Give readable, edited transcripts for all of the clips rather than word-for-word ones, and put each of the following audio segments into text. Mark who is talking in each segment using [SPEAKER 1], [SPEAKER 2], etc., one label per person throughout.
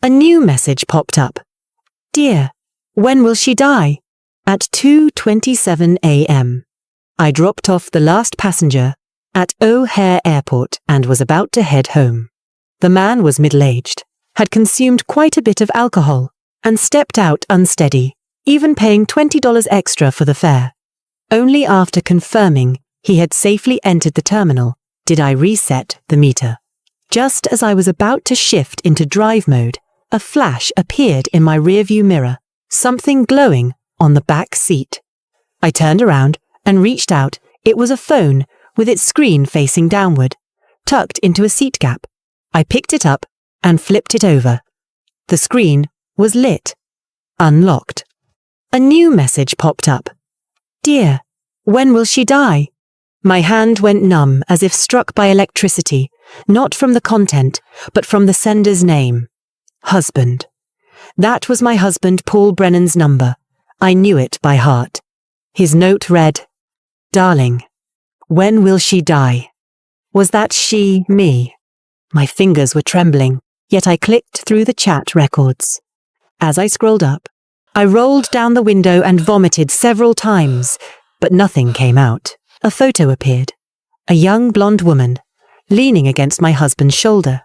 [SPEAKER 1] A new message popped up. Dear, when will she die? At 2:27 a.m. I dropped off the last passenger at O'Hare Airport and was about to head home. The man was middle-aged, had consumed quite a bit of alcohol, and stepped out unsteady, even paying $20 extra for the fare. Only after confirming he had safely entered the terminal did I reset the meter. Just as I was about to shift into drive mode, a flash appeared in my rearview mirror, something glowing on the back seat. I turned around and reached out. It was a phone with its screen facing downward, tucked into a seat gap. I picked it up and flipped it over. The screen was lit, unlocked. A new message popped up. Dear, when will she die? My hand went numb as if struck by electricity, not from the content, but from the sender's name. Husband. That was my husband Paul Brennan's number. I knew it by heart. His note read, Darling, when will she die? Was that she, me? My fingers were trembling, yet I clicked through the chat records. As I scrolled up, I rolled down the window and vomited several times, but nothing came out. A photo appeared. A young blonde woman, leaning against my husband's shoulder.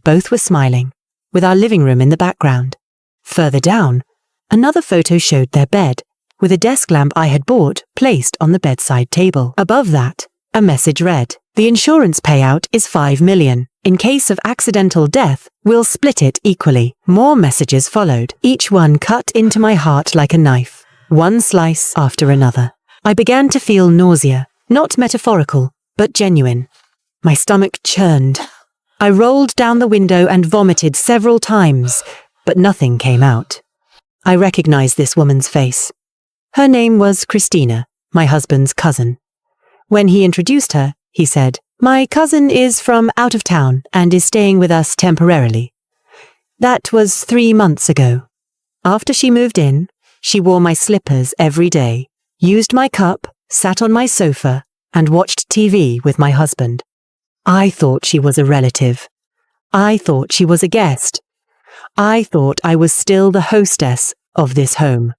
[SPEAKER 1] Both were smiling, with our living room in the background. Further down, another photo showed their bed, with a desk lamp I had bought placed on the bedside table. Above that, a message read, The insurance payout is $5 million. In case of accidental death, we'll split it equally. More messages followed, each one cut into my heart like a knife, one slice after another. I began to feel nausea, not metaphorical, but genuine. My stomach churned. I rolled down the window and vomited several times, but nothing came out. I recognized this woman's face. Her name was Christina, my husband's cousin. When he introduced her, he said, My cousin is from out of town and is staying with us temporarily. That was 3 months ago. After she moved in, she wore my slippers every day, used my cup, sat on my sofa, and watched TV with my husband. I thought she was a relative. I thought she was a guest. I thought I was still the hostess of this home.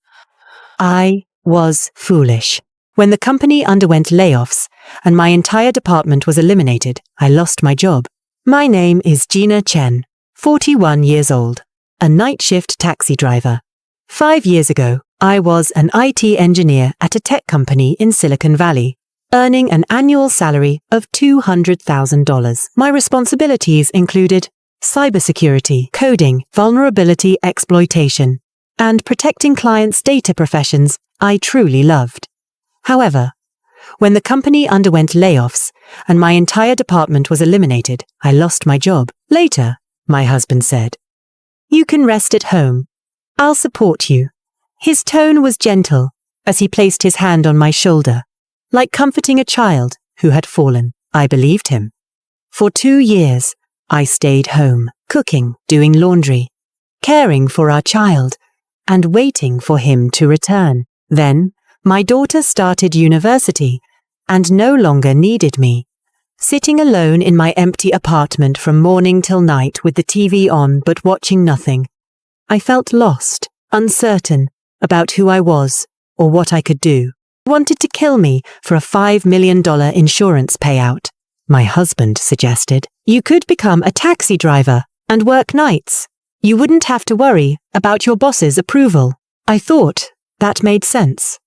[SPEAKER 1] I was foolish. When the company underwent layoffs and my entire department was eliminated, I lost my job. My name is Gina Chen, 41 years old, a night shift taxi driver. 5 years ago, I was an IT engineer at a tech company in Silicon Valley, earning an annual salary of $200,000. My responsibilities included cybersecurity, coding, vulnerability exploitation, and protecting clients' data professions I truly loved. However, when the company underwent layoffs and my entire department was eliminated, I lost my job. Later, my husband said, You can rest at home. I'll support you. His tone was gentle as he placed his hand on my shoulder, like comforting a child who had fallen. I believed him. For 2 years, I stayed home, cooking, doing laundry, caring for our child, and waiting for him to return. Then, my daughter started university and no longer needed me. Sitting alone in my empty apartment from morning till night with the TV on but watching nothing, I felt lost, uncertain about who I was or what I could do. He wanted to kill me for a $5 million insurance payout. My husband suggested, You could become a taxi driver and work nights. You wouldn't have to worry about your boss's approval. I thought that made sense.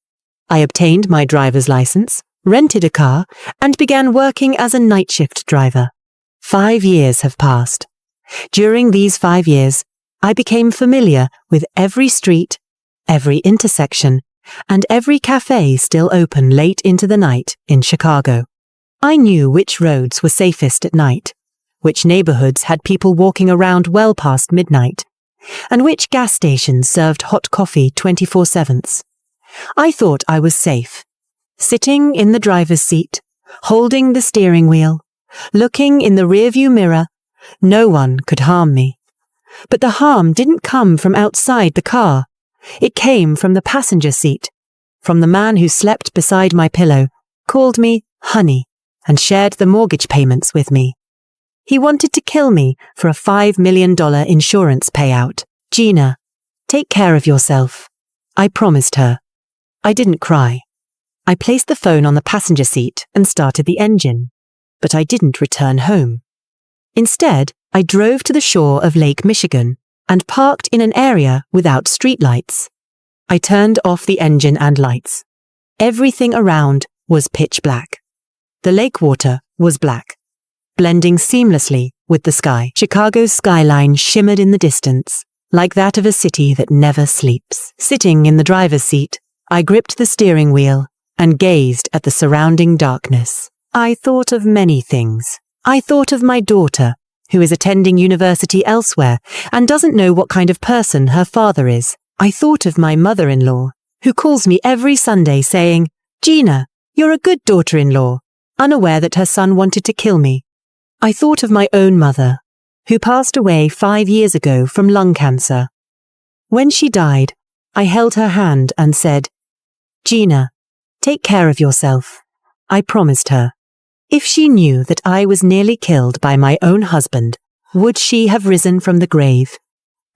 [SPEAKER 1] I obtained my driver's license, rented a car, and began working as a night shift driver. 5 years have passed. During these 5 years, I became familiar with every street, every intersection, and every cafe still open late into the night in Chicago. I knew which roads were safest at night, which neighborhoods had people walking around well past midnight, and which gas stations served hot coffee 24/7. I thought I was safe, sitting in the driver's seat, holding the steering wheel, looking in the rearview mirror. No one could harm me. But the harm didn't come from outside the car. It came from the passenger seat, from the man who slept beside my pillow, called me honey, and shared the mortgage payments with me. He wanted to kill me for a $5 million insurance payout. Gina, take care of yourself. I promised her. I didn't cry. I placed the phone on the passenger seat and started the engine, but I didn't return home. Instead, I drove to the shore of Lake Michigan and parked in an area without streetlights. I turned off the engine and lights. Everything around was pitch black. The lake water was black, blending seamlessly with the sky. Chicago's skyline shimmered in the distance, like that of a city that never sleeps. Sitting in the driver's seat, I gripped the steering wheel and gazed at the surrounding darkness. I thought of many things. I thought of my daughter, who is attending university elsewhere and doesn't know what kind of person her father is. I thought of my mother-in-law, who calls me every Sunday saying, "Gina, you're a good daughter-in-law," unaware that her son wanted to kill me. I thought of my own mother, who passed away 5 years ago from lung cancer. When she died, I held her hand and said, "Gina, take care of yourself." I promised her. If she knew that I was nearly killed by my own husband, would she have risen from the grave?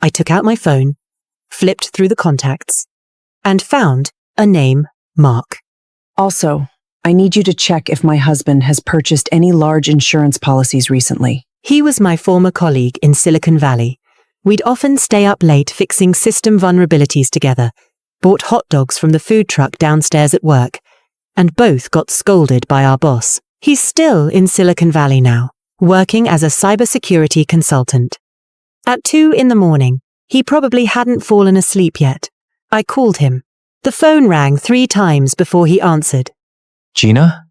[SPEAKER 1] I took out my phone, flipped through the contacts, and found a name, Mark.
[SPEAKER 2] Also, I need you to check if my husband has purchased any large insurance policies recently.
[SPEAKER 1] He was my former colleague in Silicon Valley. We'd often stay up late fixing system vulnerabilities together, bought hot dogs from the food truck downstairs at work, and both got scolded by our boss. He's still in Silicon Valley now, working as a cybersecurity consultant. At 2 a.m, he probably hadn't fallen asleep yet. I called him. The phone rang 3 times before he answered.
[SPEAKER 3] Gina?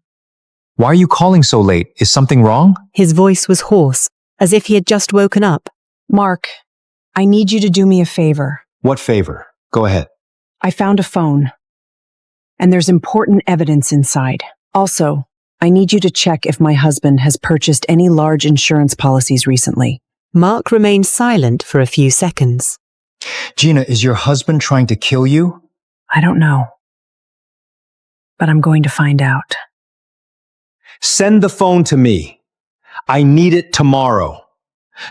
[SPEAKER 3] Why are you calling so late? Is something wrong?
[SPEAKER 1] His voice was hoarse, as if he had just woken up.
[SPEAKER 2] Mark, I need you to do me a favor.
[SPEAKER 3] What favor? Go ahead.
[SPEAKER 2] I found a phone, and there's important evidence inside. Also, I need you to check if my husband has purchased any large insurance policies recently.
[SPEAKER 1] Mark remained silent for a few seconds.
[SPEAKER 3] Gina, is your husband trying to kill you?
[SPEAKER 2] I don't know, but I'm going to find out.
[SPEAKER 3] Send the phone to me. I need it tomorrow.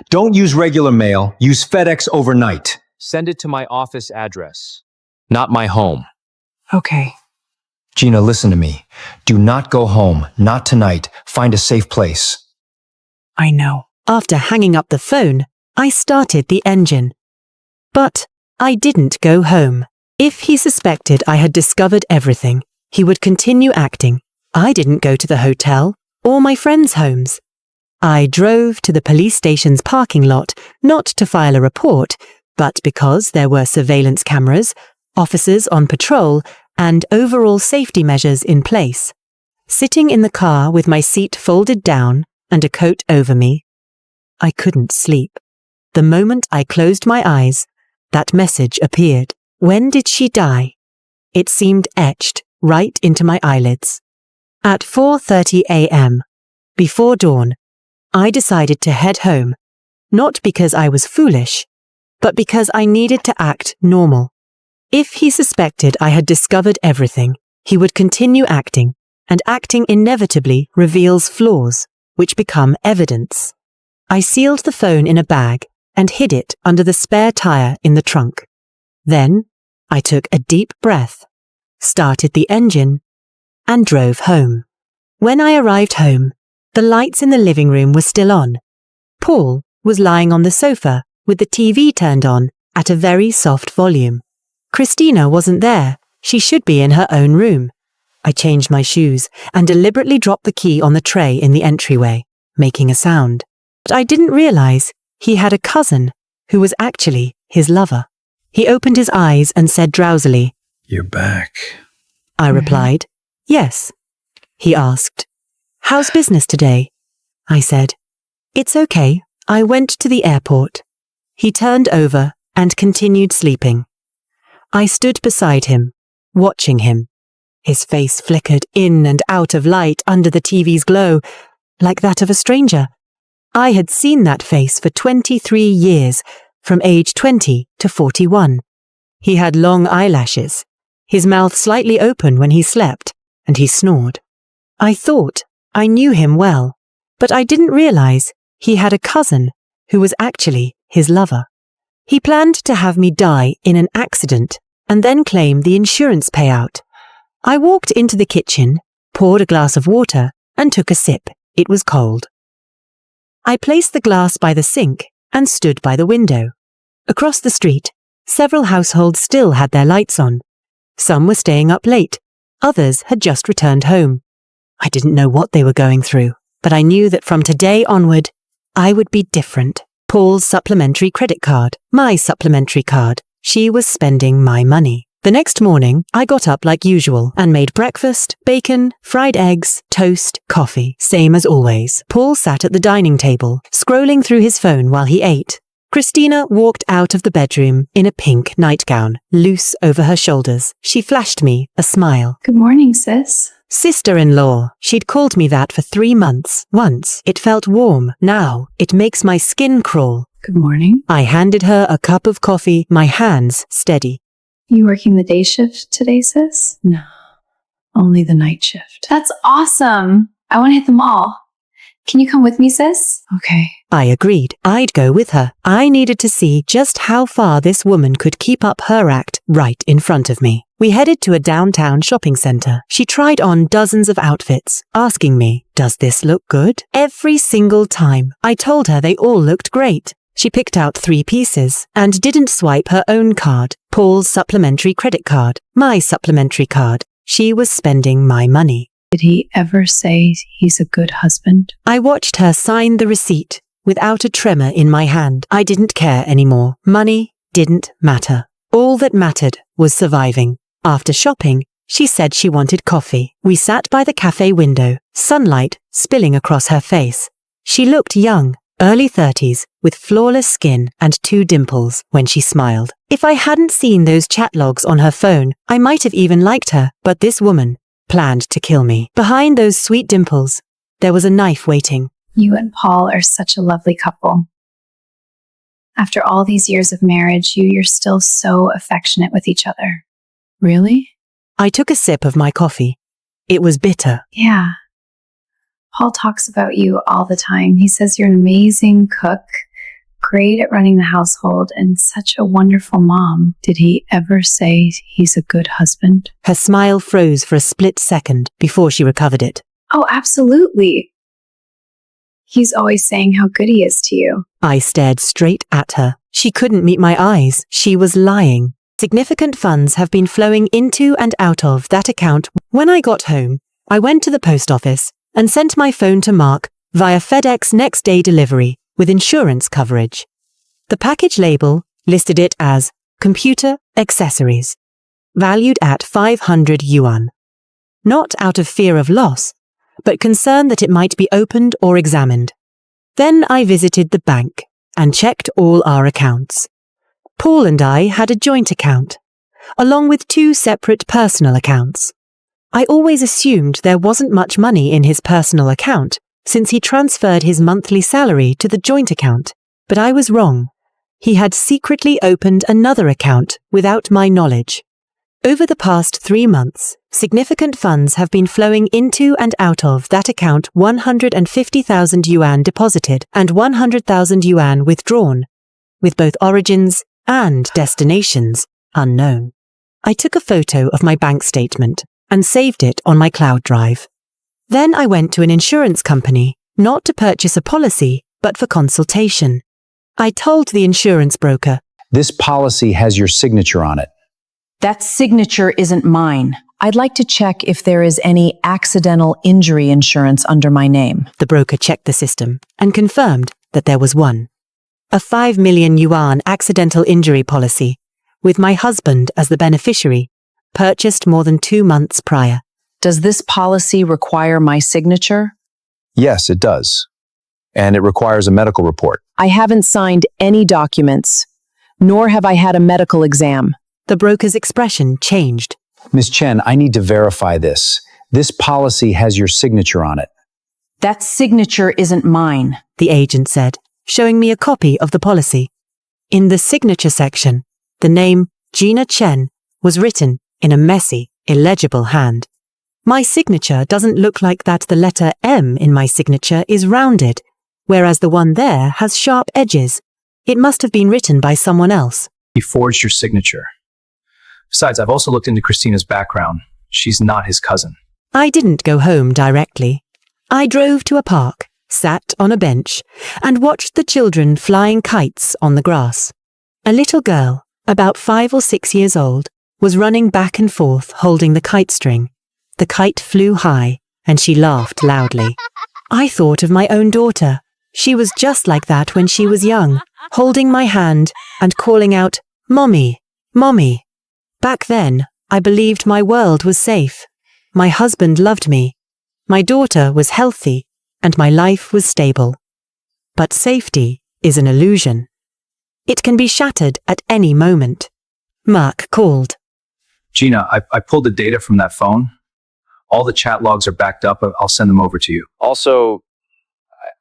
[SPEAKER 3] Don't use regular mail. Use FedEx overnight. Send it to my office address, not my home.
[SPEAKER 2] Okay.
[SPEAKER 3] Gina, listen to me. Do not go home. Not tonight. Find a safe place.
[SPEAKER 2] I know.
[SPEAKER 1] After hanging up the phone, I started the engine. But I didn't go home. If he suspected I had discovered everything, he would continue acting. I didn't go to the hotel or my friends' homes. I drove to the police station's parking lot, not to file a report, but because there were surveillance cameras, officers on patrol, and overall safety measures in place. Sitting in the car with my seat folded down and a coat over me, I couldn't sleep. The moment I closed my eyes, that message appeared. When did she die? It seemed etched right into my eyelids. At 4:30 a.m., before dawn, I decided to head home, not because I was foolish, but because I needed to act normal. If he suspected I had discovered everything, he would continue acting, and acting inevitably reveals flaws, which become evidence. I sealed the phone in a bag and hid it under the spare tire in the trunk. Then, I took a deep breath, started the engine, and drove home. When I arrived home, the lights in the living room were still on. Paul was lying on the sofa with the TV turned on at a very soft volume. Christina wasn't there. She should be in her own room. I changed my shoes and deliberately dropped the key on the tray in the entryway, making a sound. But I didn't realize he had a cousin who was actually his lover. He opened his eyes and said drowsily,
[SPEAKER 4] "You're back."
[SPEAKER 1] I replied, "Yes." He asked, "How's business today?" I said, "It's okay. I went to the airport." He turned over and continued sleeping. I stood beside him, watching him. His face flickered in and out of light under the TV's glow, like that of a stranger. I had seen that face for 23 years, from age 20 to 41. He had long eyelashes, his mouth slightly open when he slept, and he snored. I thought I knew him well, but I didn't realize He had a cousin who was actually his lover. He planned to have me die in an accident and then claim the insurance payout. I walked into the kitchen, poured a glass of water, and took a sip. It was cold. I placed the glass by the sink and stood by the window. Across the street, several households still had their lights on. Some were staying up late. Others had just returned home. I didn't know what they were going through, but I knew that from today onward, I would be different. Paul's supplementary credit card, my supplementary card. She was spending my money. The next morning, I got up like usual and made breakfast, bacon, fried eggs, toast, coffee, same as always. Paul sat at the dining table, scrolling through his phone while he ate. Christina walked out of the bedroom in a pink nightgown, loose over her shoulders. She flashed me a smile.
[SPEAKER 4] Good morning, sis.
[SPEAKER 1] Sister-in-law. She'd called me that for 3 months. Once, it felt warm. Now, it makes my skin crawl.
[SPEAKER 4] Good morning.
[SPEAKER 1] I handed her a cup of coffee, my hands steady.
[SPEAKER 4] You working the day shift today, sis?
[SPEAKER 2] No, only the night shift.
[SPEAKER 4] That's awesome. I want to hit them all. Can you come with me, sis?
[SPEAKER 2] Okay.
[SPEAKER 1] I agreed. I'd go with her. I needed to see just how far this woman could keep up her act right in front of me. We headed to a downtown shopping center. She tried on dozens of outfits, asking me, "Does this look good?" Every single time. I told her they all looked great. She picked out 3 pieces and didn't swipe her own card, Paul's supplementary credit card, my supplementary card. She was spending my money.
[SPEAKER 4] Did he ever say he's a good husband?
[SPEAKER 1] I watched her sign the receipt without a tremor in my hand. I didn't care anymore. Money didn't matter. All that mattered was surviving. After shopping, she said she wanted coffee. We sat by the cafe window, sunlight spilling across her face. She looked young, early 30s, with flawless skin and 2 dimples when she smiled. If I hadn't seen those chat logs on her phone, I might have even liked her, but this woman planned to kill me. Behind those sweet dimples, there was a knife waiting.
[SPEAKER 4] You and Paul are such a lovely couple. After all these years of marriage, you're still so affectionate with each other.
[SPEAKER 2] Really?
[SPEAKER 1] I took a sip of my coffee. It was bitter.
[SPEAKER 4] Yeah. Paul talks about you all the time. He says you're an amazing cook, great at running the household, and such a wonderful mom.
[SPEAKER 2] Did he ever say he's a good husband?
[SPEAKER 1] Her smile froze for a split second before she recovered it.
[SPEAKER 4] Oh, absolutely. He's always saying how good he is to you.
[SPEAKER 1] I stared straight at her. She couldn't meet my eyes. She was lying. Significant funds have been flowing into and out of that account. When I got home, I went to the post office and sent my phone to Mark via FedEx next day delivery with insurance coverage. The package label listed it as computer accessories, valued at 500 yuan. Not out of fear of loss, but concern that it might be opened or examined. Then I visited the bank and checked all our accounts. Paul and I had a joint account, along with 2 separate personal accounts. I always assumed there wasn't much money in his personal account since he transferred his monthly salary to the joint account, but I was wrong. He had secretly opened another account without my knowledge. Over the past 3 months, significant funds have been flowing into and out of that account. 150,000 yuan deposited and 100,000 yuan withdrawn, with both origins and destinations unknown. I took a photo of my bank statement and saved it on my cloud drive. Then I went to an insurance company, not to purchase a policy, but for consultation. I told the insurance broker,
[SPEAKER 3] This policy has your signature on it.
[SPEAKER 2] That signature isn't mine. I'd like to check if there is any accidental injury insurance under my name.
[SPEAKER 1] The broker checked the system and confirmed that there was one. A 5 million yuan accidental injury policy, with my husband as the beneficiary, purchased more than 2 months prior.
[SPEAKER 2] Does this policy require my signature?
[SPEAKER 3] Yes, it does. And it requires a medical report.
[SPEAKER 2] I haven't signed any documents, nor have I had a medical exam.
[SPEAKER 1] The broker's expression changed.
[SPEAKER 3] Ms. Chen, I need to verify this. This policy has your signature on it.
[SPEAKER 2] That signature isn't mine.
[SPEAKER 1] The agent said, showing me a copy of the policy. In the signature section, the name Gina Chen was written in a messy, illegible hand. My signature doesn't look like that. The letter M in my signature is rounded, whereas the one there has sharp edges. It must have been written by someone else.
[SPEAKER 5] He forged your signature. Besides, I've also looked into Christina's background. She's not his cousin.
[SPEAKER 1] I didn't go home directly. I drove to a park, sat on a bench, and watched the children flying kites on the grass. A little girl, about 5 or 6 years old, was running back and forth holding the kite string. The kite flew high, and she laughed loudly. I thought of my own daughter. She was just like that when she was young, holding my hand and calling out, "Mommy, Mommy." Back then, I believed my world was safe. My husband loved me. My daughter was healthy, and my life was stable. But safety is an illusion. It can be shattered at any moment. Mark called.
[SPEAKER 5] Gina, I pulled the data from that phone. All the chat logs are backed up. I'll send them over to you.
[SPEAKER 6] Also,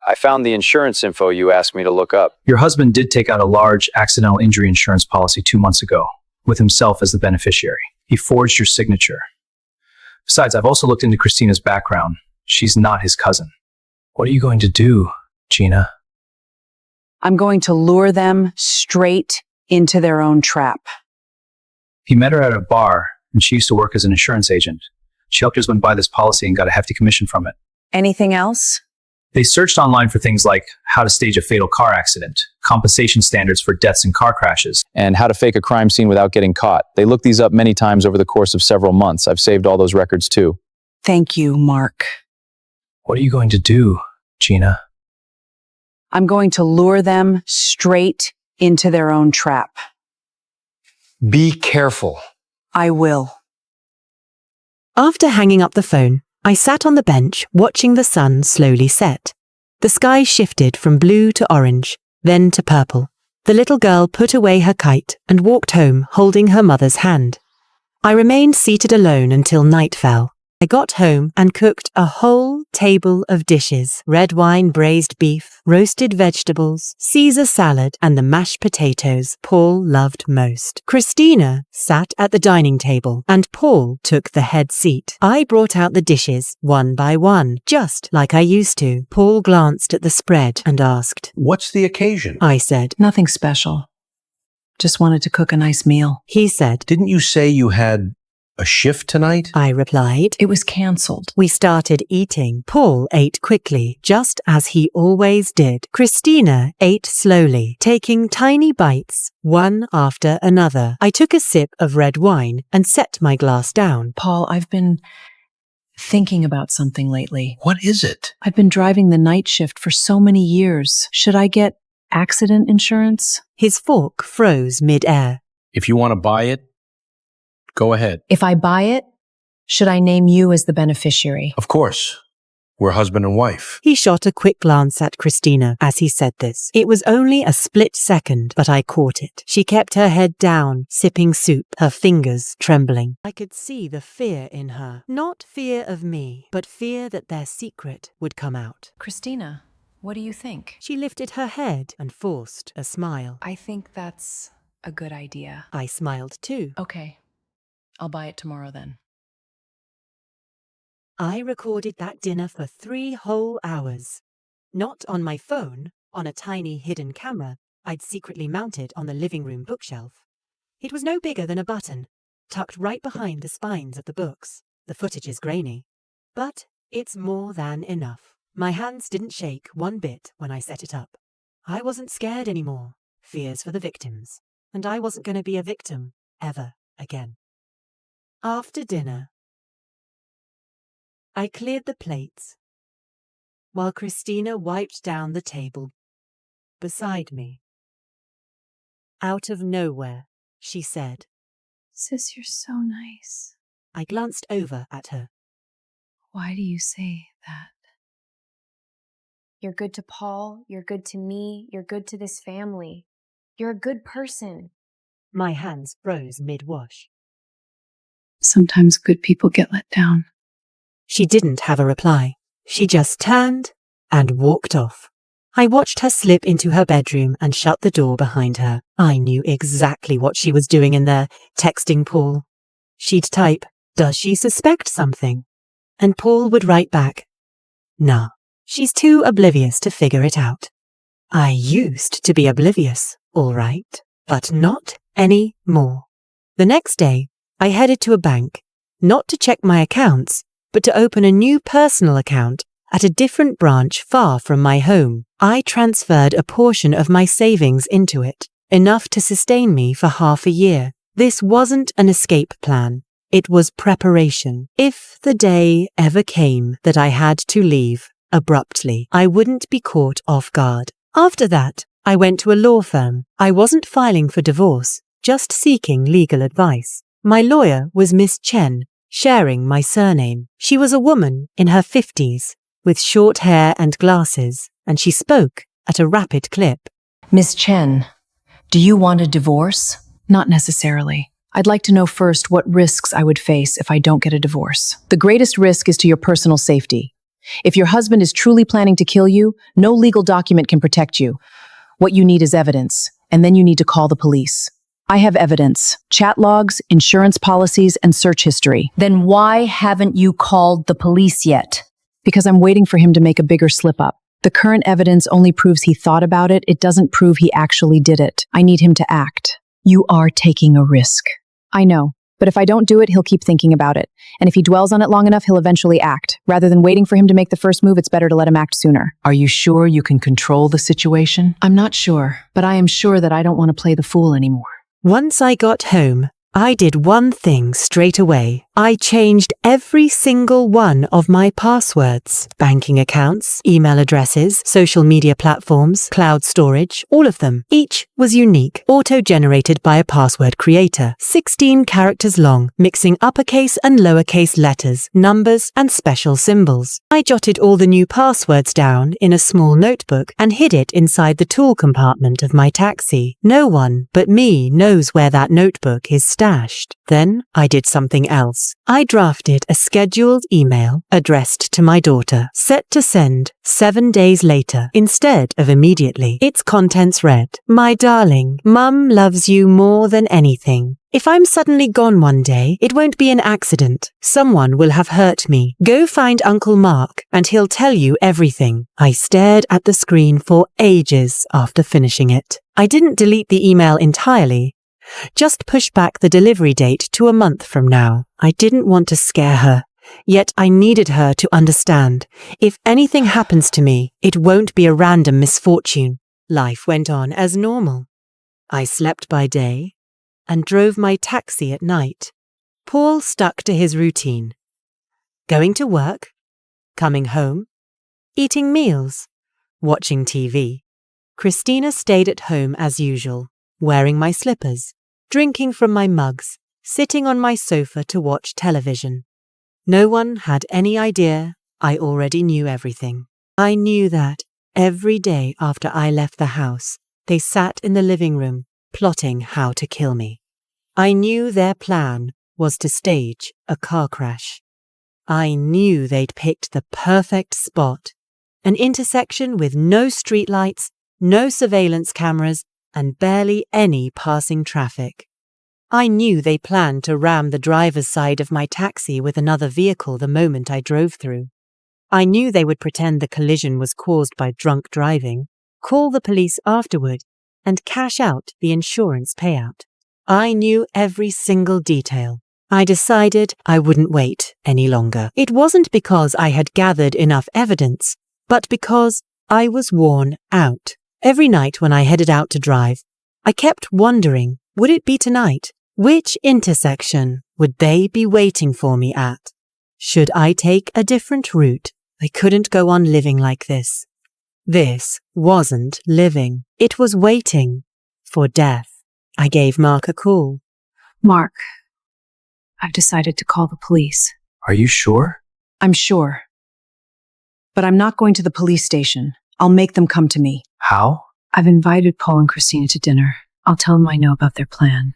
[SPEAKER 6] I found the insurance info you asked me to look up.
[SPEAKER 5] Your husband did take out a large accidental injury insurance policy 2 months ago, with himself as the beneficiary. He forged your signature. Besides, I've also looked into Christina's background. She's not his cousin. What are you going to do, Gina?
[SPEAKER 2] I'm going to lure them straight into their own trap.
[SPEAKER 5] He met her at a bar, and she used to work as an insurance agent. She helped husband buy this policy and got a hefty commission from it.
[SPEAKER 2] Anything else?
[SPEAKER 5] They searched online for things like how to stage a fatal car accident, compensation standards for deaths in car crashes,
[SPEAKER 6] And how to fake a crime scene without getting caught. They looked these up many times over the course of several months. I've saved all those records too.
[SPEAKER 2] Thank you, Mark.
[SPEAKER 5] What are you going to do, Gina?
[SPEAKER 2] I'm going to lure them straight into their own trap.
[SPEAKER 3] Be careful.
[SPEAKER 2] I will.
[SPEAKER 1] After hanging up the phone, I sat on the bench watching the sun slowly set. The sky shifted from blue to orange, then to purple. The little girl put away her kite and walked home holding her mother's hand. I remained seated alone until night fell. I got home and cooked a whole table of dishes: red wine braised beef, roasted vegetables, Caesar salad, and the mashed potatoes Paul loved most. Christina sat at the dining table and Paul took the head seat. I brought out the dishes one by one, just like I used to. Paul glanced at the spread and asked.
[SPEAKER 7] What's the occasion?
[SPEAKER 1] I said.
[SPEAKER 2] Nothing special. Just wanted to cook a nice meal.
[SPEAKER 1] He said.
[SPEAKER 7] Didn't you say you had a shift tonight?
[SPEAKER 1] I replied.
[SPEAKER 2] It was cancelled.
[SPEAKER 1] We started eating. Paul ate quickly, just as he always did. Christina ate slowly, taking tiny bites, one after another. I took a sip of red wine and set my glass down.
[SPEAKER 2] Paul, I've been thinking about something lately.
[SPEAKER 7] What is it?
[SPEAKER 2] I've been driving the night shift for so many years. Should I get accident insurance?
[SPEAKER 1] His fork froze mid-air.
[SPEAKER 7] If you want to buy it, go ahead.
[SPEAKER 8] If I buy it, should I name you as the beneficiary?
[SPEAKER 7] Of course. We're husband and wife.
[SPEAKER 1] He shot a quick glance at Christina as he said this. It was only a split second, but I caught it. She kept her head down, sipping soup, her fingers trembling. I could see the fear in her. Not fear of me, but fear that their secret would come out.
[SPEAKER 8] Christina, what do you think?
[SPEAKER 1] She lifted her head and forced a smile.
[SPEAKER 8] I think that's a good idea.
[SPEAKER 1] I smiled too.
[SPEAKER 8] Okay, I'll buy it tomorrow then.
[SPEAKER 1] I recorded that dinner for 3 whole hours. Not on my phone, on a tiny hidden camera I'd secretly mounted on the living room bookshelf. It was no bigger than a button, tucked right behind the spines of the books. The footage is grainy, but it's more than enough. My hands didn't shake one bit when I set it up. I wasn't scared anymore. Fears for the victims. And I wasn't going to be a victim ever again. After dinner, I cleared the plates, while Christina wiped down the table beside me. Out of nowhere, she said.
[SPEAKER 4] Sis, you're so nice.
[SPEAKER 1] I glanced over at her.
[SPEAKER 4] Why do you say that?
[SPEAKER 9] You're good to Paul, you're good to me, you're good to this family. You're a good person.
[SPEAKER 1] My hands froze mid-wash.
[SPEAKER 4] Sometimes good people get let down.
[SPEAKER 1] She didn't have a reply. She just turned and walked off. I watched her slip into her bedroom and shut the door behind her. I knew exactly what she was doing in there, texting Paul. She'd type, "Does she suspect something?" And Paul would write back, "Nah." She's too oblivious to figure it out. I used to be oblivious, all right, but not anymore. The next day, I headed to a bank, not to check my accounts, but to open a new personal account at a different branch far from my home. I transferred a portion of my savings into it, enough to sustain me for half a year. This wasn't an escape plan. It was preparation. If the day ever came that I had to leave abruptly, I wouldn't be caught off guard. After that, I went to a law firm. I wasn't filing for divorce, just seeking legal advice. My lawyer was Miss Chen, sharing my surname. She was a woman in her 50s, with short hair and glasses, and she spoke at a rapid clip.
[SPEAKER 8] Miss Chen, do you want a divorce?
[SPEAKER 2] Not necessarily. I'd like to know first what risks I would face if I don't get a divorce. The greatest risk is to your personal safety. If your husband is truly planning to kill you, no legal document can protect you. What you need is evidence, and then you need to call the police. I have evidence, chat logs, insurance policies, and search history.
[SPEAKER 8] Then why haven't you called the police yet?
[SPEAKER 2] Because I'm waiting for him to make a bigger slip-up. The current evidence only proves he thought about it. It doesn't prove he actually did it. I need him to act. You are taking a risk. I know, but if I don't do it, he'll keep thinking about it. And if he dwells on it long enough, he'll eventually act. Rather than waiting for him to make the first move, it's better to let him act sooner.
[SPEAKER 10] Are you sure you can control the situation?
[SPEAKER 2] I'm not sure, but I am sure that I don't want to play the fool anymore.
[SPEAKER 1] Once I got home, I did one thing straight away. I changed every single one of my passwords. Banking accounts, email addresses, social media platforms, cloud storage, all of them. Each was unique, auto-generated by a password creator, 16 characters long, mixing uppercase and lowercase letters, numbers, and special symbols. I jotted all the new passwords down in a small notebook and hid it inside the tool compartment of my taxi. No one but me knows where that notebook is stashed. Then I did something else. I drafted a scheduled email addressed to my daughter, set to send 7 days later instead of immediately. Its contents read, "My darling, Mum loves you more than anything. If I'm suddenly gone one day, it won't be an accident. Someone will have hurt me. Go find Uncle Mark and he'll tell you everything." I stared at the screen for ages after finishing it. I didn't delete the email entirely. Just push back the delivery date to a month from now. I didn't want to scare her, yet I needed her to understand. If anything happens to me, it won't be a random misfortune. Life went on as normal. I slept by day and drove my taxi at night. Paul stuck to his routine. Going to work, coming home, eating meals, watching TV. Christina stayed at home as usual, wearing my slippers, drinking from my mugs, sitting on my sofa to watch television. No one had any idea I already knew everything. I knew that every day after I left the house, they sat in the living room, plotting how to kill me. I knew their plan was to stage a car crash. I knew they'd picked the perfect spot, an intersection with no streetlights, no surveillance cameras, and barely any passing traffic. I knew they planned to ram the driver's side of my taxi with another vehicle the moment I drove through. I knew they would pretend the collision was caused by drunk driving, call the police afterward, and cash out the insurance payout. I knew every single detail. I decided I wouldn't wait any longer. It wasn't because I had gathered enough evidence, but because I was worn out. Every night when I headed out to drive, I kept wondering, would it be tonight? Which intersection would they be waiting for me at? Should I take a different route? I couldn't go on living like this. This wasn't living. It was waiting for death. I gave Mark a call.
[SPEAKER 2] Mark, I've decided to call the police.
[SPEAKER 5] Are you sure?
[SPEAKER 2] I'm sure. But I'm not going to the police station. I'll make them come to me.
[SPEAKER 5] How?
[SPEAKER 4] I've invited Paul and Christina to dinner. I'll tell them I know about their plan.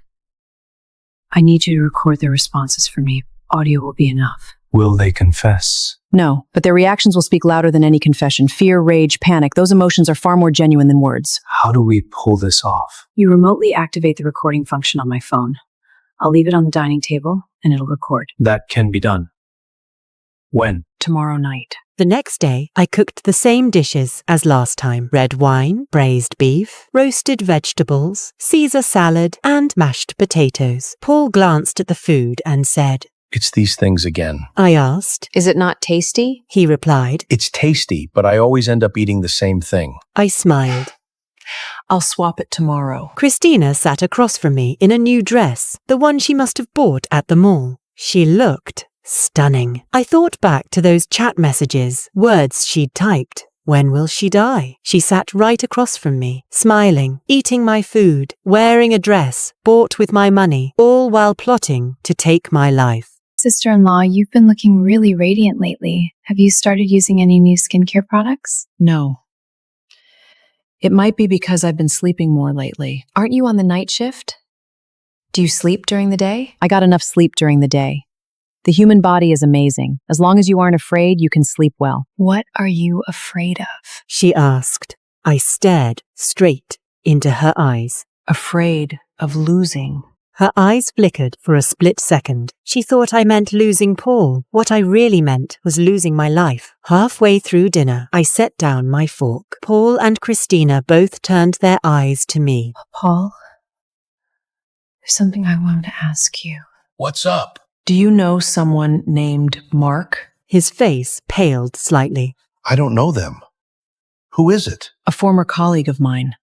[SPEAKER 4] I need you to record their responses for me. Audio will be enough.
[SPEAKER 5] Will they confess?
[SPEAKER 2] No, but their reactions will speak louder than any confession. Fear, rage, panic, those emotions are far more genuine than words.
[SPEAKER 5] How do we pull this off?
[SPEAKER 4] You remotely activate the recording function on my phone. I'll leave it on the dining table and it'll record.
[SPEAKER 5] That can be done. When?
[SPEAKER 2] Tomorrow night.
[SPEAKER 1] The next day, I cooked the same dishes as last time. Red wine, braised beef, roasted vegetables, Caesar salad, and mashed potatoes. Paul glanced at the food and said,
[SPEAKER 7] It's these things again.
[SPEAKER 1] I asked.
[SPEAKER 9] Is it not tasty?
[SPEAKER 1] He replied.
[SPEAKER 7] It's tasty, but I always end up eating the same thing.
[SPEAKER 1] I smiled.
[SPEAKER 10] I'll swap it tomorrow.
[SPEAKER 1] Christina sat across from me in a new dress, the one she must have bought at the mall. She looked stunning. I thought back to those chat messages, words she'd typed. When will she die? She sat right across from me, smiling, eating my food, wearing a dress bought with my money, all while plotting to take my life.
[SPEAKER 4] Sister-in-law, you've been looking really radiant lately. Have you started using any new skincare products?
[SPEAKER 2] No. It might be because I've been sleeping more lately.
[SPEAKER 9] Aren't you on the night shift? Do you sleep during the day?
[SPEAKER 2] I got enough sleep during the day. The human body is amazing. As long as you aren't afraid, you can sleep well.
[SPEAKER 4] What are you afraid of?
[SPEAKER 1] She asked. I stared straight into her eyes.
[SPEAKER 10] Afraid of losing.
[SPEAKER 1] Her eyes flickered for a split second. She thought I meant losing Paul. What I really meant was losing my life. Halfway through dinner, I set down my fork. Paul and Christina both turned their eyes to me.
[SPEAKER 4] Paul, there's something I wanted to ask you.
[SPEAKER 7] What's up?
[SPEAKER 10] Do you know someone named Mark?
[SPEAKER 1] His face paled slightly.
[SPEAKER 7] I don't know them. Who is it?
[SPEAKER 10] A former colleague of mine.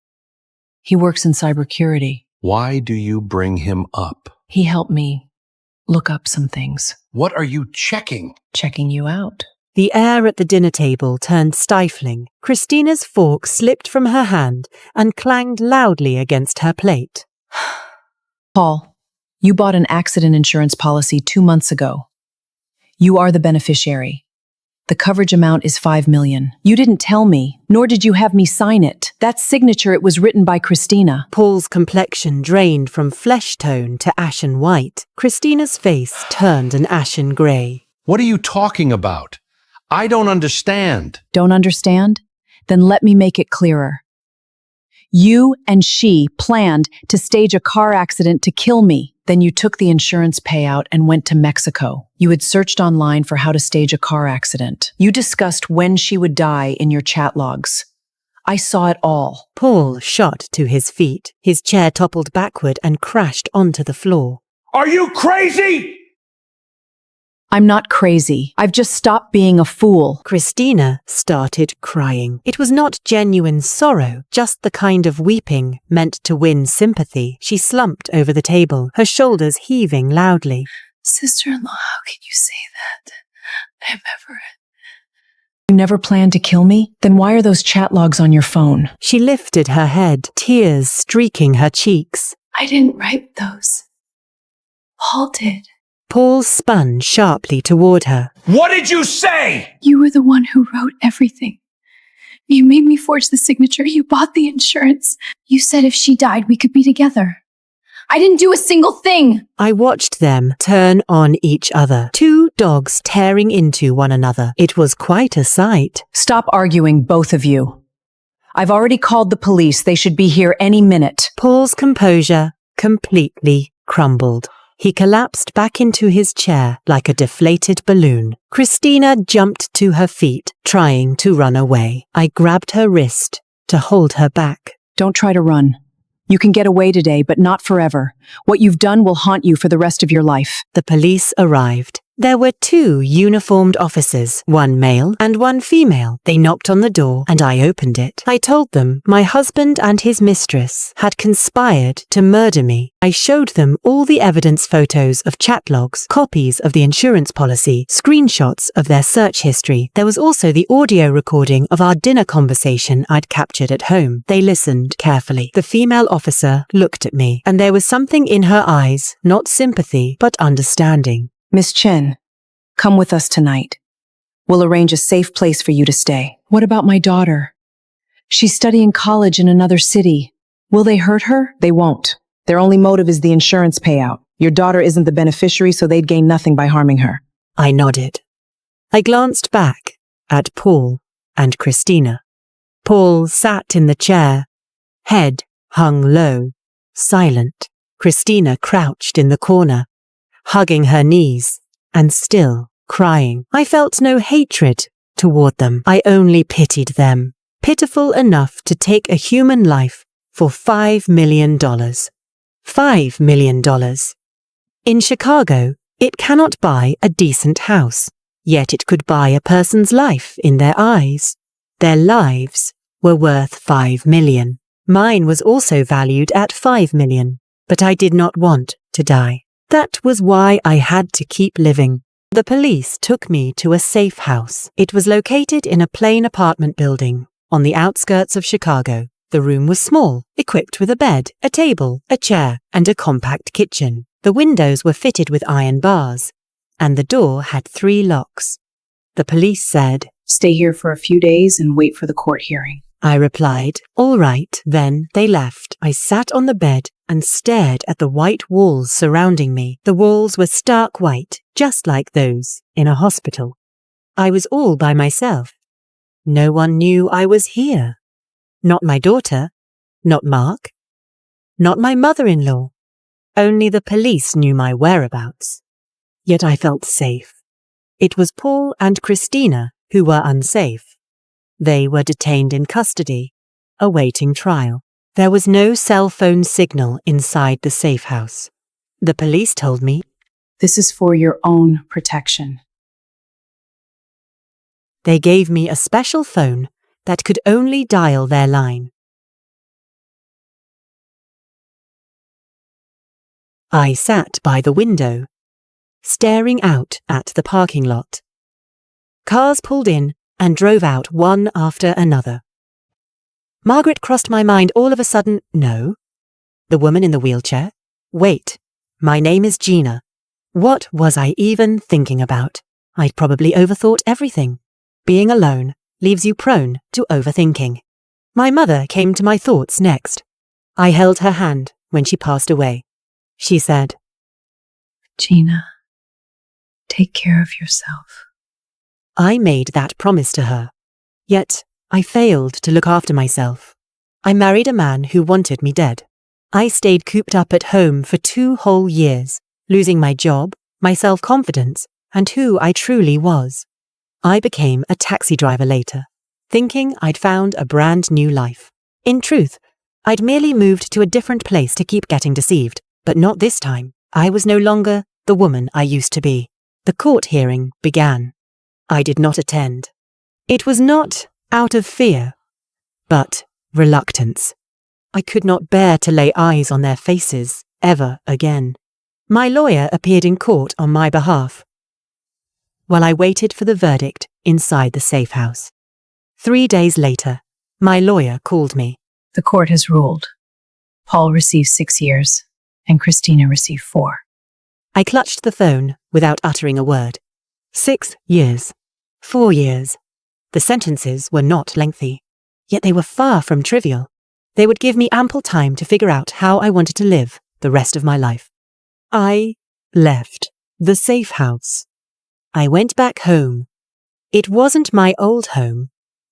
[SPEAKER 10] He works in cybersecurity.
[SPEAKER 7] Why do you bring him up?
[SPEAKER 10] He helped me look up some things.
[SPEAKER 7] What are you checking?
[SPEAKER 10] Checking you out.
[SPEAKER 1] The air at the dinner table turned stifling. Christina's fork slipped from her hand and clanged loudly against her plate.
[SPEAKER 2] Paul, you bought an accident insurance policy 2 months ago. You are the beneficiary. The coverage amount is $5 million. You didn't tell me, nor did you have me sign it. That signature, it was written by Christina.
[SPEAKER 1] Paul's complexion drained from flesh tone to ashen white. Christina's face turned an ashen grey.
[SPEAKER 7] What are you talking about? I don't understand.
[SPEAKER 2] Don't understand? Then let me make it clearer. You and she planned to stage a car accident to kill me. Then you took the insurance payout and went to Mexico. You had searched online for how to stage a car accident. You discussed when she would die in your chat logs. I saw it all.
[SPEAKER 1] Paul shot to his feet. His chair toppled backward and crashed onto the floor.
[SPEAKER 7] Are you crazy?
[SPEAKER 2] I'm not crazy. I've just stopped being a fool.
[SPEAKER 1] Christina started crying. It was not genuine sorrow, just the kind of weeping meant to win sympathy. She slumped over the table, her shoulders heaving loudly.
[SPEAKER 4] Sister-in-law, how can you say that? I'm ever...
[SPEAKER 2] You never planned to kill me? Then why are those chat logs on your phone?
[SPEAKER 1] She lifted her head, tears streaking her cheeks.
[SPEAKER 4] I didn't write those. Paul did.
[SPEAKER 1] Paul spun sharply toward her.
[SPEAKER 7] What did you say?
[SPEAKER 4] You were the one who wrote everything. You made me forge the signature. You bought the insurance. You said if she died, we could be together. I didn't do a single thing.
[SPEAKER 1] I watched them turn on each other, two dogs tearing into one another. It was quite a sight.
[SPEAKER 2] Stop arguing, both of you. I've already called the police. They should be here any minute.
[SPEAKER 1] Paul's composure completely crumbled. He collapsed back into his chair like a deflated balloon. Christina jumped to her feet, trying to run away. I grabbed her wrist to hold her back.
[SPEAKER 2] Don't try to run. You can get away today, but not forever. What you've done will haunt you for the rest of your life.
[SPEAKER 1] The police arrived. There were 2 uniformed officers, one male and one female. They knocked on the door and I opened it. I told them my husband and his mistress had conspired to murder me. I showed them all the evidence photos of chat logs, copies of the insurance policy, screenshots of their search history. There was also the audio recording of our dinner conversation I'd captured at home. They listened carefully. The female officer looked at me and there was something in her eyes, not sympathy, but understanding.
[SPEAKER 2] Miss Chen, come with us tonight. We'll arrange a safe place for you to stay. What about my daughter? She's studying college in another city. Will they hurt her? They won't. Their only motive is the insurance payout. Your daughter isn't the beneficiary, so they'd gain nothing by harming her.
[SPEAKER 1] I nodded. I glanced back at Paul and Christina. Paul sat in the chair, head hung low, silent. Christina crouched in the corner, hugging her knees and still crying. I felt no hatred, toward them. I only pitied them, pitiful enough to take a human life for $5 million. $5 million. In Chicago, it cannot buy a decent house, yet it could buy a person's life in their eyes. Their lives were worth $5 million. Mine was also valued at $5 million, but I did not want to die. That was why I had to keep living. The police took me to a safe house. It was located in a plain apartment building on the outskirts of Chicago. The room was small, equipped with a bed, a table, a chair, and a compact kitchen. The windows were fitted with iron bars, and the door had 3 locks. The police said,
[SPEAKER 2] Stay here for a few days and wait for the court hearing.
[SPEAKER 1] I replied, all right. Then they left. I sat on the bed and stared at the white walls surrounding me. The walls were stark white, just like those in a hospital. I was all by myself. No one knew I was here. Not my daughter, not Mark, not my mother-in-law. Only the police knew my whereabouts. Yet I felt safe. It was Paul and Christina who were unsafe. They were detained in custody, awaiting trial. There was no cell phone signal inside the safe house. The police told me,
[SPEAKER 2] This is for your own protection.
[SPEAKER 1] They gave me a special phone that could only dial their line. I sat by the window, staring out at the parking lot. Cars pulled in and drove out one after another. Margaret crossed my mind all of a sudden. No. The woman in the wheelchair? Wait. My name is Gina. What was I even thinking about? I'd probably overthought everything. Being alone leaves you prone to overthinking. My mother came to my thoughts next. I held her hand when she passed away. She said,
[SPEAKER 8] Gina, take care of yourself.
[SPEAKER 1] I made that promise to her. Yet I failed to look after myself. I married a man who wanted me dead. I stayed cooped up at home for 2 whole years, losing my job, my self-confidence, and who I truly was. I became a taxi driver later, thinking I'd found a brand new life. In truth, I'd merely moved to a different place to keep getting deceived, but not this time. I was no longer the woman I used to be. The court hearing began. I did not attend. It was not out of fear, but reluctance. I could not bear to lay eyes on their faces ever again. My lawyer appeared in court on my behalf, while I waited for the verdict inside the safe house. 3 days later, my lawyer called me.
[SPEAKER 8] The court has ruled. Paul received 6 years, and Christina received 4.
[SPEAKER 1] I clutched the phone without uttering a word. 6 years. 4 years. The sentences were not lengthy, yet they were far from trivial. They would give me ample time to figure out how I wanted to live the rest of my life. I left the safe house. I went back home. It wasn't my old home,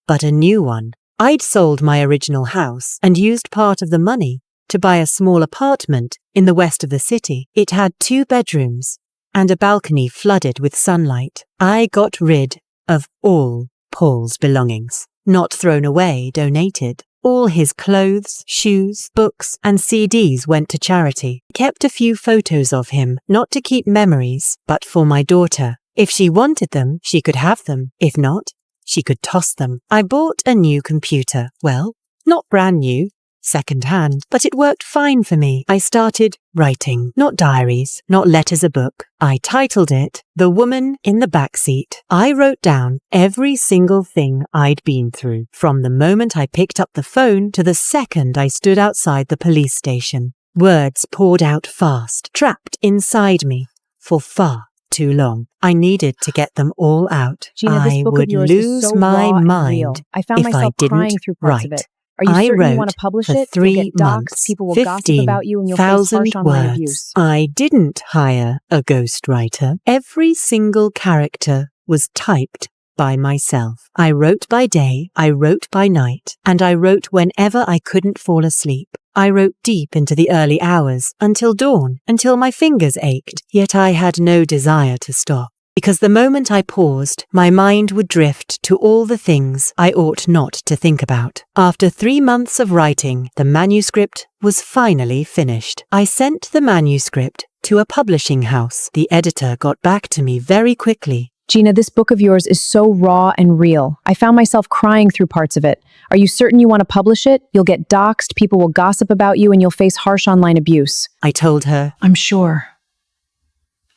[SPEAKER 1] but a new one. I'd sold my original house and used part of the money to buy a small apartment in the west of the city. It had 2 bedrooms and a balcony flooded with sunlight. I got rid of all Paul's belongings. Not thrown away, donated. All his clothes, shoes, books, and CDs went to charity. Kept a few photos of him, not to keep memories, but for my daughter. If she wanted them, she could have them. If not, she could toss them. I bought a new computer. Well, not brand new, second-hand, but it worked fine for me. I started writing, not diaries, not letters a book. I titled it, The Woman in the Backseat. I wrote down every single thing I'd been through, from the moment I picked up the phone to the second I stood outside the police station. Words poured out fast, trapped inside me for far too long. I needed to get them all out.
[SPEAKER 2] Gina, this
[SPEAKER 1] I
[SPEAKER 2] book
[SPEAKER 1] would
[SPEAKER 2] of yours
[SPEAKER 1] lose
[SPEAKER 2] is so
[SPEAKER 1] my
[SPEAKER 2] raw and
[SPEAKER 1] mind
[SPEAKER 2] real. I found
[SPEAKER 1] if I
[SPEAKER 2] myself crying
[SPEAKER 1] didn't
[SPEAKER 2] through parts of
[SPEAKER 1] write.
[SPEAKER 2] it. Are you
[SPEAKER 1] I
[SPEAKER 2] certain you want
[SPEAKER 1] wrote
[SPEAKER 2] to publish
[SPEAKER 1] for
[SPEAKER 2] it?
[SPEAKER 1] 3
[SPEAKER 2] You'll get doxxed,
[SPEAKER 1] months,
[SPEAKER 2] people will gossip about you, and you'll face
[SPEAKER 1] 15,000
[SPEAKER 2] harsh online
[SPEAKER 1] words.
[SPEAKER 2] abuse.
[SPEAKER 1] I didn't hire a ghostwriter. Every single character was typed by myself. I wrote by day, I wrote by night, and I wrote whenever I couldn't fall asleep. I wrote deep into the early hours, until dawn, until my fingers ached, yet I had no desire to stop. because the moment I paused, my mind would drift to all the things I ought not to think about. After 3 months of writing, the manuscript was finally finished. I sent the manuscript to a publishing house. The editor got back to me very quickly.
[SPEAKER 2] Gina, this book of yours is so raw and real. I found myself crying through parts of it. Are you certain you want to publish it? You'll get doxxed, people will gossip about you, and you'll face harsh online abuse.
[SPEAKER 1] I told her.
[SPEAKER 10] I'm sure.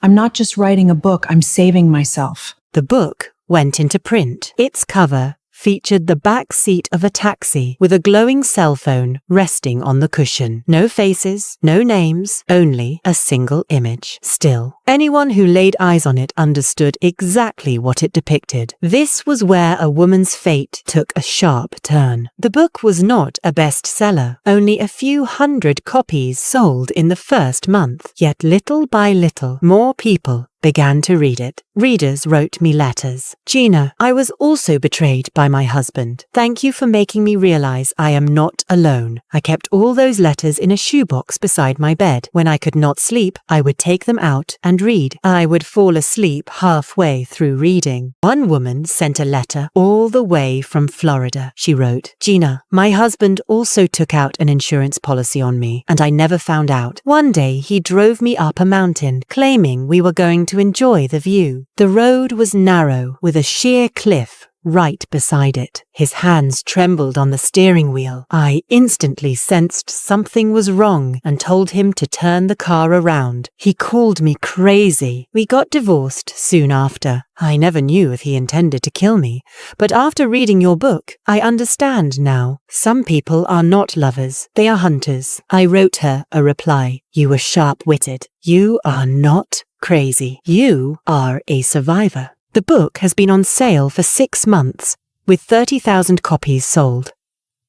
[SPEAKER 10] I'm not just writing a book, I'm saving myself.
[SPEAKER 1] The book went into print. Its cover featured the back seat of a taxi with a glowing cell phone resting on the cushion. No faces, no names, only a single image. Still, anyone who laid eyes on it understood exactly what it depicted. This was where a woman's fate took a sharp turn. The book was not a bestseller. Only a few hundred copies sold in the first month. Yet little by little, more people began to read it. Readers wrote me letters. Gina, I was also betrayed by my husband. Thank you for making me realize I am not alone. I kept all those letters in a shoebox beside my bed. When I could not sleep, I would take them out and read. I would fall asleep halfway through reading. One woman sent a letter all the way from Florida. She wrote, Gina, my husband also took out an insurance policy on me, and I never found out. One day he drove me up a mountain, claiming we were going to enjoy the view. The road was narrow, with a sheer cliff right beside it. His hands trembled on the steering wheel. I instantly sensed something was wrong and told him to turn the car around. He called me crazy. We got divorced soon after. I never knew if he intended to kill me, but after reading your book, I understand now. Some people are not lovers, they are hunters. I wrote her a reply. You were sharp-witted. You are not crazy. You are a survivor. The book has been on sale for 6 months, with 30,000 copies sold.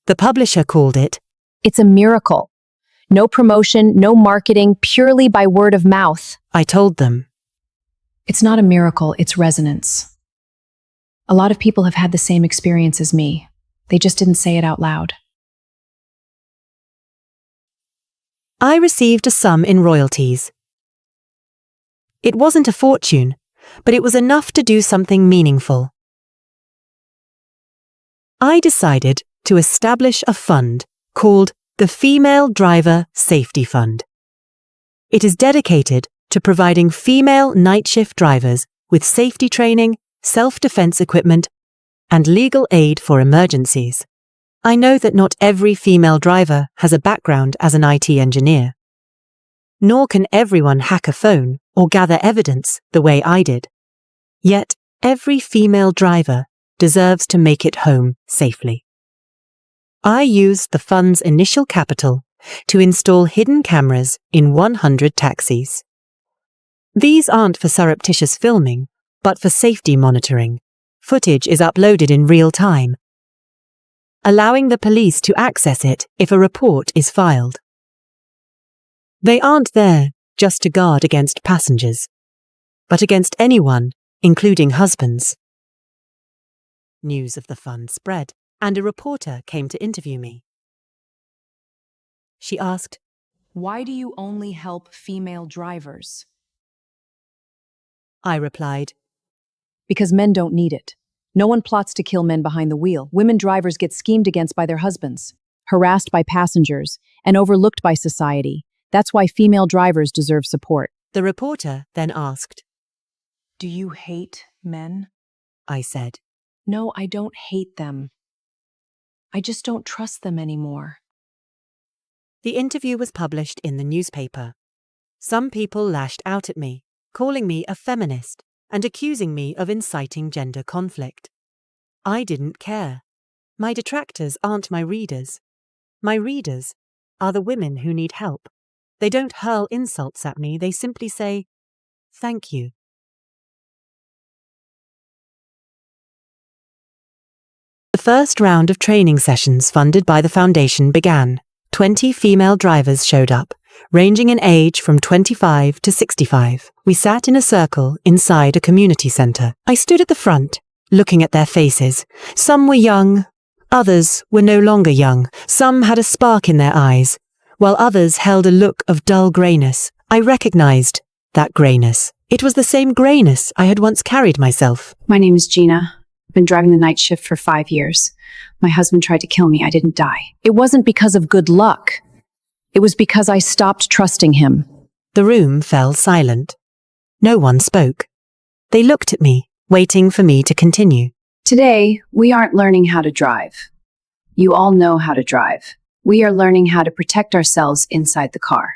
[SPEAKER 1] The publisher called it,
[SPEAKER 2] It's a miracle. No promotion, no marketing, purely by word of mouth.
[SPEAKER 1] I told them.
[SPEAKER 10] It's not a miracle, it's resonance. A lot of people have had the same experience as me. They just didn't say it out loud.
[SPEAKER 1] I received a sum in royalties. It wasn't a fortune, but it was enough to do something meaningful. I decided to establish a fund called the Female Driver Safety Fund. It is dedicated to providing female night shift drivers with safety training, self-defense equipment, and legal aid for emergencies. I know that not every female driver has a background as an IT engineer. Nor can everyone hack a phone or gather evidence the way I did. Yet, every female driver deserves to make it home safely. I used the fund's initial capital to install hidden cameras in 100 taxis. These aren't for surreptitious filming, but for safety monitoring. Footage is uploaded in real time, allowing the police to access it if a report is filed. They aren't there just to guard against passengers, but against anyone, including husbands. News of the fund spread, and a reporter came to interview me. She asked,
[SPEAKER 10] Why do you only help female drivers?
[SPEAKER 1] I replied,
[SPEAKER 2] Because men don't need it. No one plots to kill men behind the wheel. Women drivers get schemed against by their husbands, harassed by passengers, and overlooked by society. That's why female drivers deserve support.
[SPEAKER 1] The reporter then asked,
[SPEAKER 10] Do you hate men?
[SPEAKER 1] I said,
[SPEAKER 10] No, I don't hate them. I just don't trust them anymore.
[SPEAKER 1] The interview was published in the newspaper. Some people lashed out at me, calling me a feminist and accusing me of inciting gender conflict. I didn't care. My detractors aren't my readers. My readers are the women who need help. They don't hurl insults at me, they simply say, thank you. The first round of training sessions funded by the foundation began. 20 female drivers showed up, ranging in age from 25 to 65. We sat in a circle inside a community centre. I stood at the front, looking at their faces. Some were young, others were no longer young. Some had a spark in their eyes, while others held a look of dull greyness. I recognized That grayness. It was the same grayness I had once carried myself.
[SPEAKER 8] My name is Gina. I've been driving the night shift for 5 years. My husband tried to kill me. I didn't die.
[SPEAKER 2] It wasn't because of good luck. It was because I stopped trusting him.
[SPEAKER 1] The room fell silent. No one spoke. They looked at me, waiting for me to continue.
[SPEAKER 8] Today, we aren't learning how to drive. You all know how to drive. We are learning how to protect ourselves inside the car.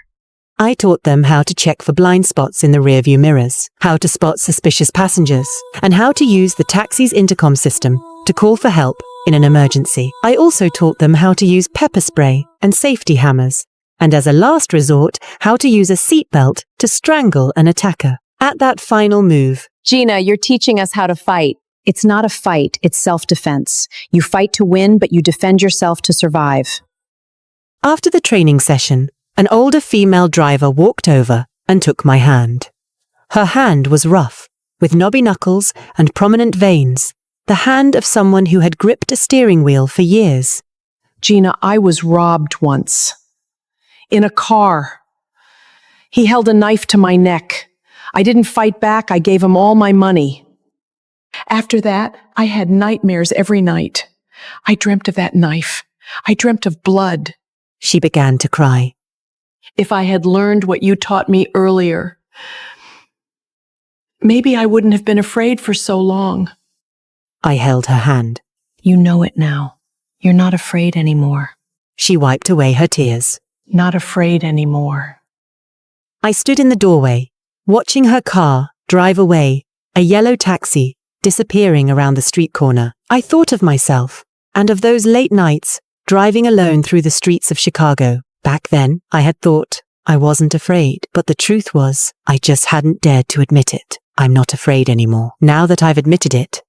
[SPEAKER 1] I taught them how to check for blind spots in the rearview mirrors, how to spot suspicious passengers, and how to use the taxi's intercom system to call for help in an emergency. I also taught them how to use pepper spray and safety hammers, and as a last resort, how to use a seatbelt to strangle an attacker. At that final move,
[SPEAKER 2] Gina, you're teaching us how to fight. It's not a fight, it's self-defense. You fight to win, but you defend yourself to survive.
[SPEAKER 1] after the training session, an older female driver walked over and took my hand. Her hand was rough, with knobby knuckles and prominent veins, the hand of someone who had gripped a steering wheel for years.
[SPEAKER 2] Gina, I was robbed once. In a car. He held a knife to my neck. I didn't fight back. I gave him all my money. After that, I had nightmares every night. I dreamt of that knife. I dreamt of blood.
[SPEAKER 1] She began to cry.
[SPEAKER 2] If I had learned what you taught me earlier, maybe I wouldn't have been afraid for so long.
[SPEAKER 1] I held her hand.
[SPEAKER 10] You know it now. You're not afraid anymore.
[SPEAKER 1] She wiped away her tears.
[SPEAKER 2] Not afraid anymore.
[SPEAKER 1] I stood in the doorway, watching her car drive away, a yellow taxi disappearing around the street corner. I thought of myself, and of those late nights, driving alone through the streets of Chicago. Back then, I had thought I wasn't afraid, but the truth was, I just hadn't dared to admit it. I'm not afraid anymore. Now that I've admitted it,